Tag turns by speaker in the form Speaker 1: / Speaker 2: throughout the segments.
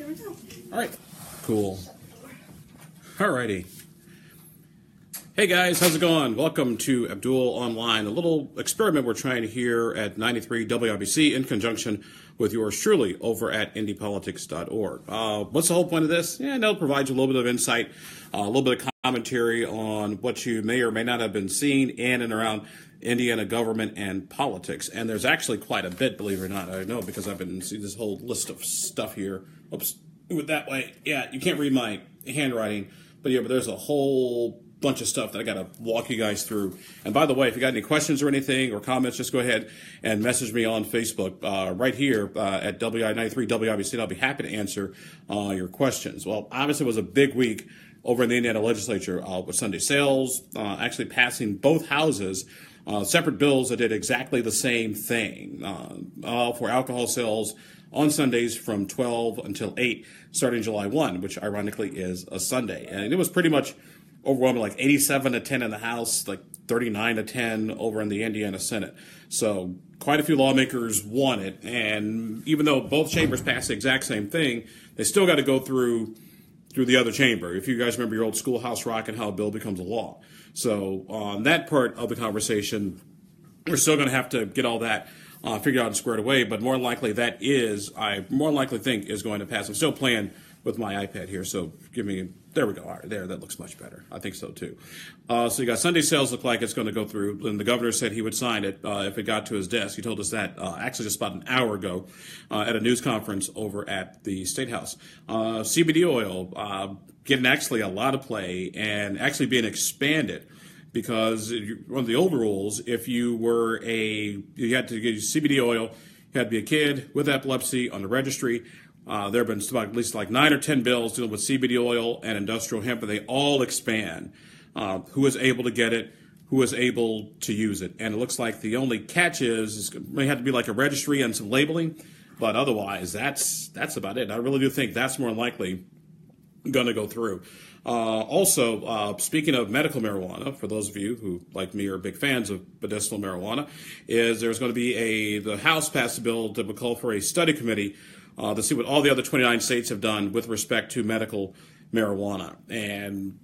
Speaker 1: Here we go.
Speaker 2: All right. Cool. All righty. Hey guys, how's it going? Welcome to Abdul Online, a little experiment we're trying here at 93 WIBC in conjunction with yours truly over at indiepolitics.org. What's the whole point of this? Yeah, it'll provide you a little bit of insight, a little bit of commentary on what you may or may not have been seeing in and around Indiana government and politics. And there's actually quite a bit, believe it or not. I know because I've been seeing this whole list of stuff here. Oops, move it that way. Yeah, you can't read my handwriting, but there's a whole bunch of stuff that I got to walk you guys through. And by the way, if you got any questions or anything or comments, just go ahead and message me on Facebook right here at WI93 WIBC, and I'll be happy to answer your questions. Well, obviously it was a big week over in the Indiana legislature with Sunday sales, actually passing both houses separate bills that did exactly the same thing for alcohol sales on Sundays from 12 until 8, starting July 1, which ironically is a Sunday. And it was pretty much overwhelming, like 87-10 in the House, like 39-10 over in the Indiana Senate. So quite a few lawmakers won it, and even though both chambers passed the exact same thing, they still got to go through the other chamber. If you guys remember your old Schoolhouse Rock and how a bill becomes a law. So on that part of the conversation, we're still going to have to get all that figured out and squared away, but more likely I more likely think is going to pass. I'm still playing with my iPad here, so there we go. All right, that looks much better. I think so too. So you got Sunday sales look like it's going to go through, and the governor said he would sign it if it got to his desk. He told us that actually just about an hour ago at a news conference over at the State House. CBD oil getting actually a lot of play and actually being expanded. Because one of the old rules, if you had to get CBD oil, you had to be a kid with epilepsy on the registry. There have been at least like 9 or 10 bills dealing with CBD oil and industrial hemp, and they all expand who is able to get it, who is able to use it. And it looks like the only catch is it may have to be like a registry and some labeling, but otherwise that's about it. I really do think that's more likely going to go through. Also, speaking of medical marijuana, for those of you who, like me, are big fans of medicinal marijuana, there's going to be the House passed a bill that would call for a study committee to see what all the other 29 states have done with respect to medical marijuana. And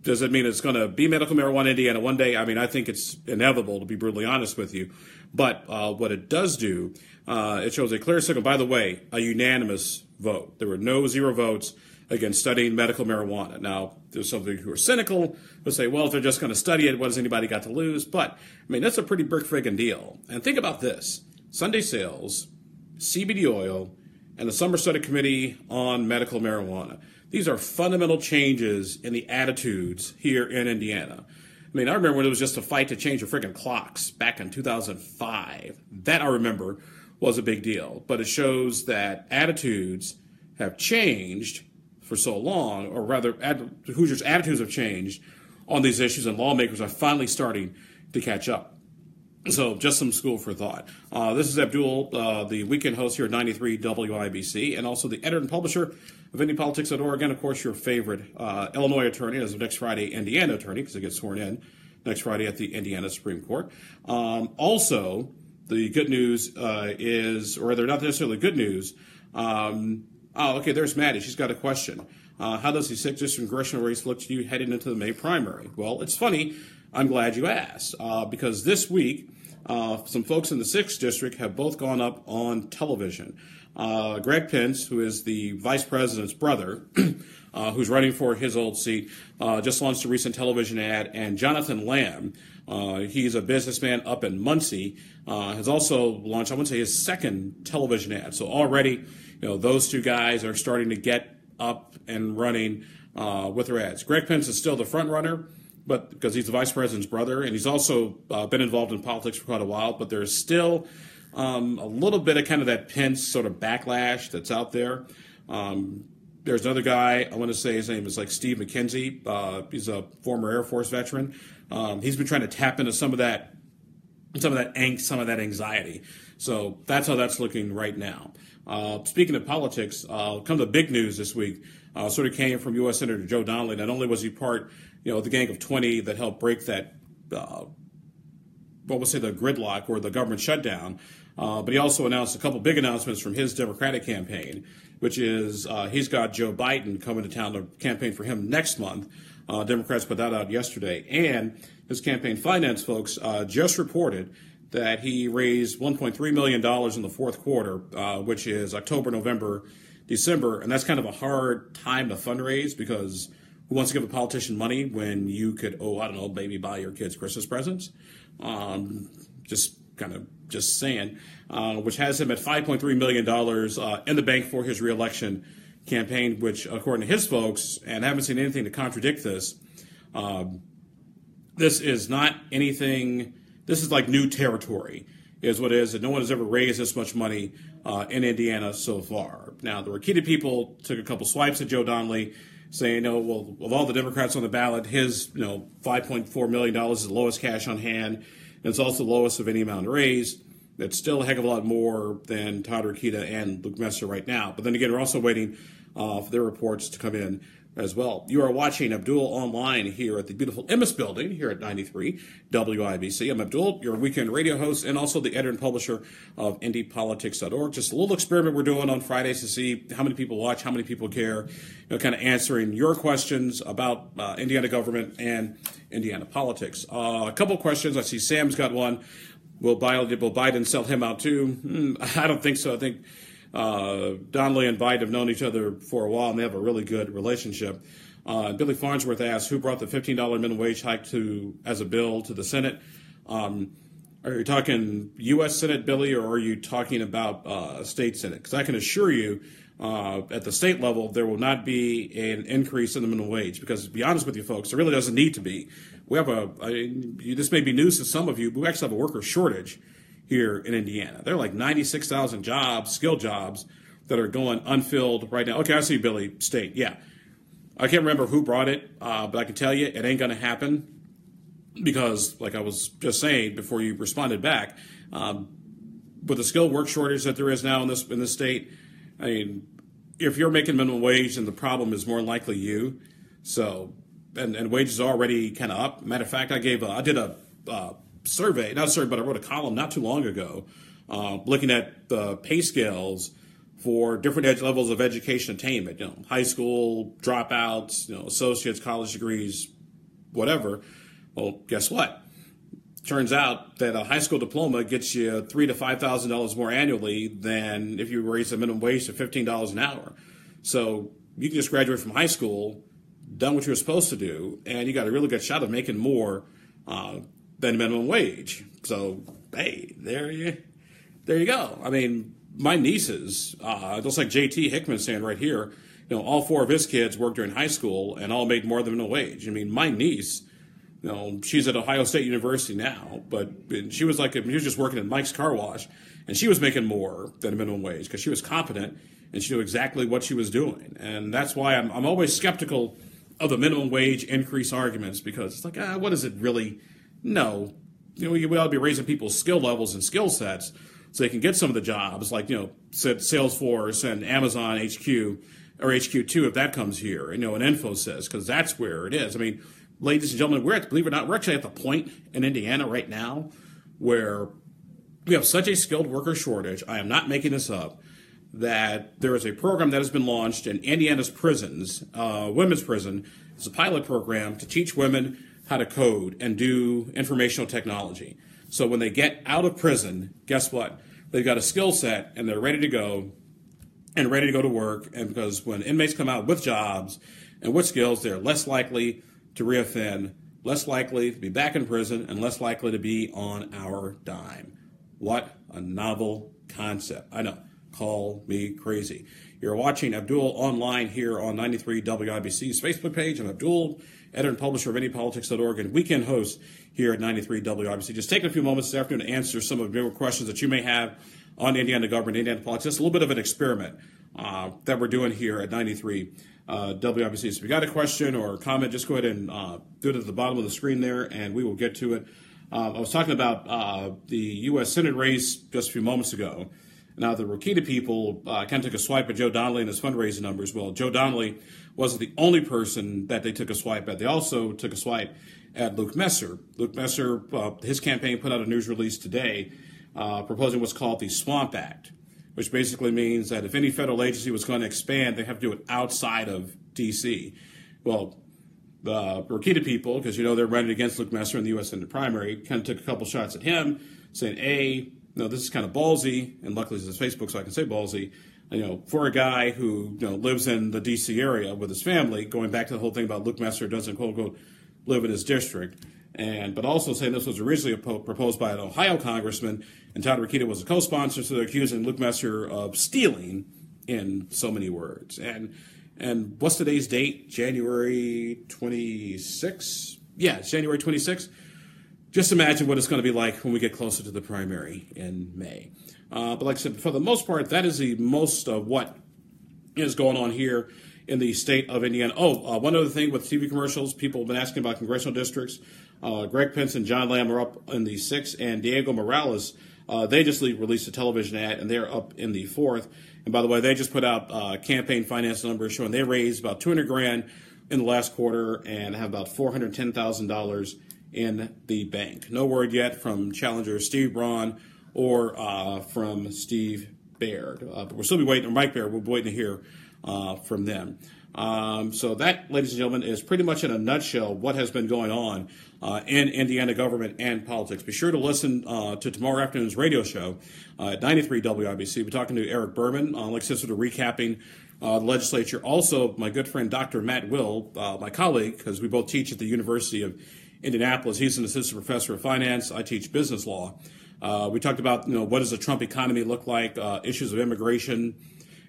Speaker 2: does it mean it's going to be medical marijuana in Indiana one day? I mean, I think it's inevitable, to be brutally honest with you. But what it does do, it shows a clear signal. By the way, a unanimous vote. There were no 0 votes against studying medical marijuana. Now, there's some people who are cynical who say, well, if they're just going to study it, what has anybody got to lose? But, I mean, that's a pretty friggin' deal. And think about this. Sunday sales, CBD oil, and the Summer Study Committee on Medical Marijuana. These are fundamental changes in the attitudes here in Indiana. I mean, I remember when it was just a fight to change the friggin' clocks back in 2005. That I remember was a big deal. But it shows that attitudes have changed for so long, or rather, Hoosiers' attitudes have changed on these issues, and lawmakers are finally starting to catch up. So, just some school for thought. This is Abdul, the weekend host here at 93 WIBC, and also the editor and publisher of IndiePolitics.org, and of course, your favorite Illinois attorney, as of next Friday, Indiana attorney, because it gets sworn in next Friday at the Indiana Supreme Court. Also, the good news is, or rather, not necessarily good news. Okay, there's Maddie. She's got a question. How does the 6th district congressional race look to you heading into the May primary? Well, it's funny. I'm glad you asked, because this week, some folks in the 6th district have both gone up on television. Greg Pence, who is the vice president's brother, who's running for his old seat, just launched a recent television ad, and Jonathan Lamb, he's a businessman up in Muncie, has also launched, I would say, his second television ad. So already, those two guys are starting to get up and running with their ads. Greg Pence is still the front runner, but because he's the vice president's brother, and he's also been involved in politics for quite a while, but there's still a little bit of kind of that Pence sort of backlash that's out there. There's another guy, I want to say his name is like Steve McKenzie. He's a former Air Force veteran. He's been trying to tap into some of that angst, some of that anxiety. So that's how that's looking right now. Speaking of politics, come to the big news this week. Sort of came from U.S. Senator Joe Donnelly. Not only was he part, of the Gang of 20 that helped break that, the gridlock or the government shutdown But he also announced a couple big announcements from his Democratic campaign, which is he's got Joe Biden coming to town to campaign for him next month. Democrats put that out yesterday. And his campaign finance folks just reported that he raised $1.3 million in the fourth quarter, which is October, November, December. And that's kind of a hard time to fundraise because who wants to give a politician money when you could, I don't know, maybe buy your kids Christmas presents? Just saying, which has him at $5.3 million in the bank for his reelection campaign, which, according to his folks, and I haven't seen anything to contradict this, this is not anything, this is like new territory, is what it is, and no one has ever raised this much money in Indiana so far. Now, the Rokita people took a couple swipes at Joe Donnelly, saying, well, of all the Democrats on the ballot, his, $5.4 million is the lowest cash on hand, and it's also the lowest of any amount raised. It's still a heck of a lot more than Todd Rokita and Luke Messer right now. But then again, we're also waiting for their reports to come in as well. You are watching Abdul Online here at the beautiful Emmis Building here at 93 WIBC. I'm Abdul, your weekend radio host, and also the editor and publisher of IndyPolitics.org. Just a little experiment we're doing on Fridays to see how many people watch, how many people care, kind of answering your questions about Indiana government and Indiana politics. A couple questions. I see Sam's got one. Will Biden sell him out too? I don't think so. I think Donnelly and Biden have known each other for a while, and they have a really good relationship. Billy Farnsworth asked, who brought the $15 minimum wage hike as a bill to the Senate? Are you talking U.S. Senate, Billy, or are you talking about state Senate? Because I can assure you, at the state level, there will not be an increase in the minimum wage. Because to be honest with you folks, there really doesn't need to be. We have this may be news to some of you, but we actually have a worker shortage here in Indiana. There are like 96,000 jobs, skilled jobs, that are going unfilled right now. Okay, I see Billy State. Yeah. I can't remember who brought it, but I can tell you it ain't going to happen because, like I was just saying before you responded back, with the skilled work shortage that there is now in this state, I mean, if you're making minimum wage, then the problem is more than likely you. So, and wages are already kind of up. Matter of fact, I did a survey, not a survey, but I wrote a column not too long ago looking at the pay scales for different levels of education attainment, high school dropouts, associates, college degrees, whatever. Well, guess what? Turns out that a high school diploma gets you $3,000 to $5,000 more annually than if you raise the minimum wage to $15 an hour. So you can just graduate from high school, done what you were supposed to do, and you got a really good shot of making more than minimum wage. So, hey, there you go. I mean, my nieces, just like JT Hickman's saying right here, all four of his kids worked during high school and all made more than minimum wage. I mean, my niece, she's at Ohio State University now, but she was just working at Mike's Car Wash, and she was making more than minimum wage because she was competent and she knew exactly what she was doing. And that's why I'm always skeptical of the minimum wage increase arguments, because it's like, what is it really? No, we ought to be raising people's skill levels and skill sets so they can get some of the jobs, like Salesforce and Amazon HQ or HQ2 if that comes here, and Infosys, because that's where it is. I mean, ladies and gentlemen, believe it or not, we're actually at the point in Indiana right now where we have such a skilled worker shortage. I am not making this up. That there is a program that has been launched in Indiana's prisons, women's prison. It's a pilot program to teach women how to code and do informational technology. So when they get out of prison, guess what? They've got a skill set and they're ready to go to work. And because when inmates come out with jobs and with skills, they're less likely to reoffend, less likely to be back in prison, and less likely to be on our dime. What a novel concept. I know. Call me crazy. You're watching Abdul Online here on 93 WIBC's Facebook page. I'm Abdul, editor and publisher of IndyPolitics.org and weekend host here at 93 WIBC. Just taking a few moments this afternoon to answer some of your questions that you may have on Indiana government, Indiana politics. Just a little bit of an experiment that we're doing here at 93 WIBC. So if you got a question or a comment, just go ahead and do it at the bottom of the screen there, and we will get to it. I was talking about the U.S. Senate race just a few moments ago. Now, the Rokita people kind of took a swipe at Joe Donnelly and his fundraising numbers. Well, Joe Donnelly wasn't the only person that they took a swipe at. They also took a swipe at Luke Messer. Luke Messer, his campaign put out a news release today proposing what's called the Swamp Act, which basically means that if any federal agency was going to expand, they have to do it outside of D.C. Well, the Rokita people, because they're running against Luke Messer in the U.S. Senate primary, kind of took a couple shots at him, saying, no, this is kind of ballsy, and luckily this is Facebook, so I can say ballsy, for a guy who lives in the D.C. area with his family, going back to the whole thing about Luke Messer doesn't, quote, unquote, live in his district, but also saying this was originally proposed by an Ohio congressman, and Todd Rokita was a co-sponsor, so they're accusing Luke Messer of stealing in so many words. And what's today's date? January 26th? Yeah, it's January 26th. Just imagine what it's going to be like when we get closer to the primary in May. But like I said, for the most part, that is the most of what is going on here in the state of Indiana. One other thing with TV commercials, people have been asking about congressional districts. Greg Pence and John Lamb are up in the 6th, and Diego Morales, they just released a television ad, and they're up in the 4th. And by the way, they just put out campaign finance numbers showing they raised about $200,000 in the last quarter and have about $410,000 in the bank. No word yet from challenger Steve Braun or from Steve Baird. But we'll still be waiting, or Mike Baird, we'll be waiting to hear from them. So that, ladies and gentlemen, is pretty much in a nutshell what has been going on in Indiana government and politics. Be sure to listen to tomorrow afternoon's radio show at 93 WIBC. We're talking to Eric Berman, like I said, sort of recapping the legislature. Also, my good friend Dr. Matt Will, my colleague, because we both teach at the University of Indianapolis. He's an assistant professor of finance. I teach business law. We talked about, what does the Trump economy look like, issues of immigration.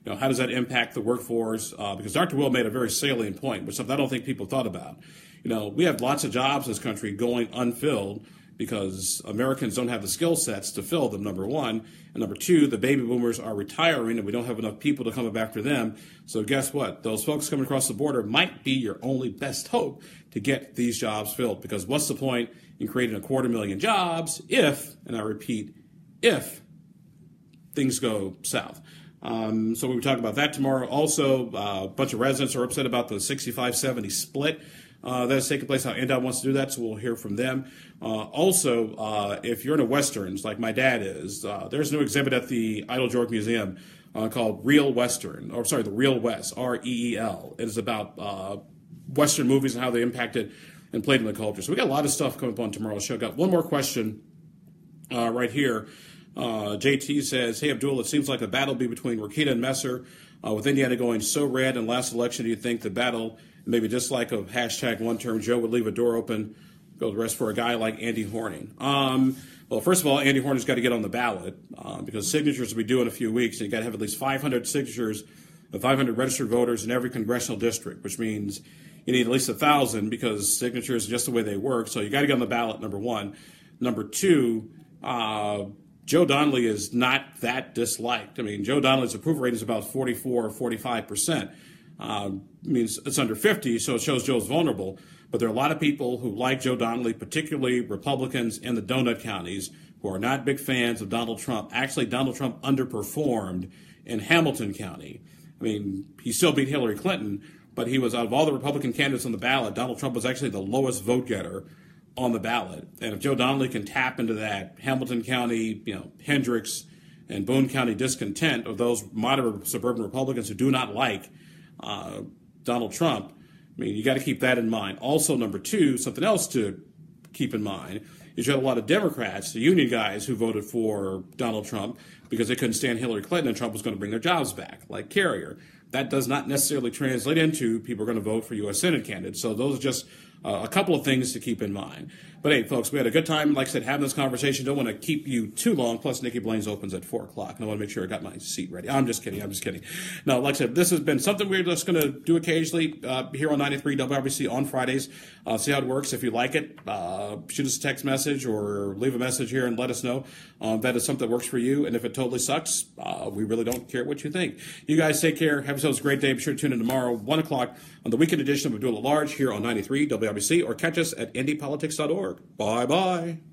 Speaker 2: How does that impact the workforce? Because Dr. Will made a very salient point, which something I don't think people thought about. We have lots of jobs in this country going unfilled because Americans don't have the skill sets to fill them, number one. And number two, the baby boomers are retiring and we don't have enough people to come up after them. So guess what? Those folks coming across the border might be your only best hope to get these jobs filled. Because what's the point in creating 250,000 jobs if, and I repeat, if things go south? So we will talk about that tomorrow. Also, a bunch of residents are upset about the 65-70 split that is taking place, how NDOT wants to do that, so we'll hear from them. Also, if you're into Westerns, like my dad is, there's a new exhibit at the Idle George Museum called Real Western, the Real West, REEL. It is about Western movies and how they impacted and played in the culture. So we got a lot of stuff coming up on tomorrow's show. Got one more question right here. JT says, hey, Abdul, it seems like a battle will be between Rokita and Messer. With Indiana going so red in last election, do you think the battle, maybe just like a hashtag one-term Joe, would leave a door open, go the rest for a guy like Andy Horning? Well, first of all, Andy Horning's got to get on the ballot because signatures will be due in a few weeks, and you got to have at least 500 signatures of 500 registered voters in every congressional district, which means you need at least 1,000 because signatures are just the way they work. So you got to get on the ballot, number one. Number two, Joe Donnelly is not that disliked. I mean, Joe Donnelly's approval rate is about 44 or 45%. Means it's under 50, so it shows Joe's vulnerable. But there are a lot of people who like Joe Donnelly, particularly Republicans in the donut counties, who are not big fans of Donald Trump. Actually, Donald Trump underperformed in Hamilton County. I mean, he still beat Hillary Clinton, but he was, out of all the Republican candidates on the ballot, Donald Trump was actually the lowest vote getter on the ballot. And if Joe Donnelly can tap into that Hamilton County, Hendricks and Boone County discontent of those moderate suburban Republicans who do not like Donald Trump, I mean, you got to keep that in mind. Also, number two, something else to keep in mind is you had a lot of Democrats, the union guys, who voted for Donald Trump because they couldn't stand Hillary Clinton and Trump was going to bring their jobs back, like Carrier. That does not necessarily translate into people are going to vote for U.S. Senate candidates. So those are just a couple of things to keep in mind. But hey, folks, we had a good time, like I said, having this conversation. Don't want to keep you too long. Plus, Nikki Blaine's opens at 4 o'clock, and I want to make sure I got my seat ready. I'm just kidding. No, like I said, this has been something we're just going to do occasionally here on 93 WIBC on Fridays. See how it works. If you like it, shoot us a text message or leave a message here and let us know that is something that works for you. And if it totally sucks, we really don't care what you think. You guys take care. Have yourselves a great day. Be sure to tune in tomorrow, 1 o'clock, on the weekend edition of Abdul at Large here on 93 WIBC, or catch us at indypolitics.org. Bye-bye.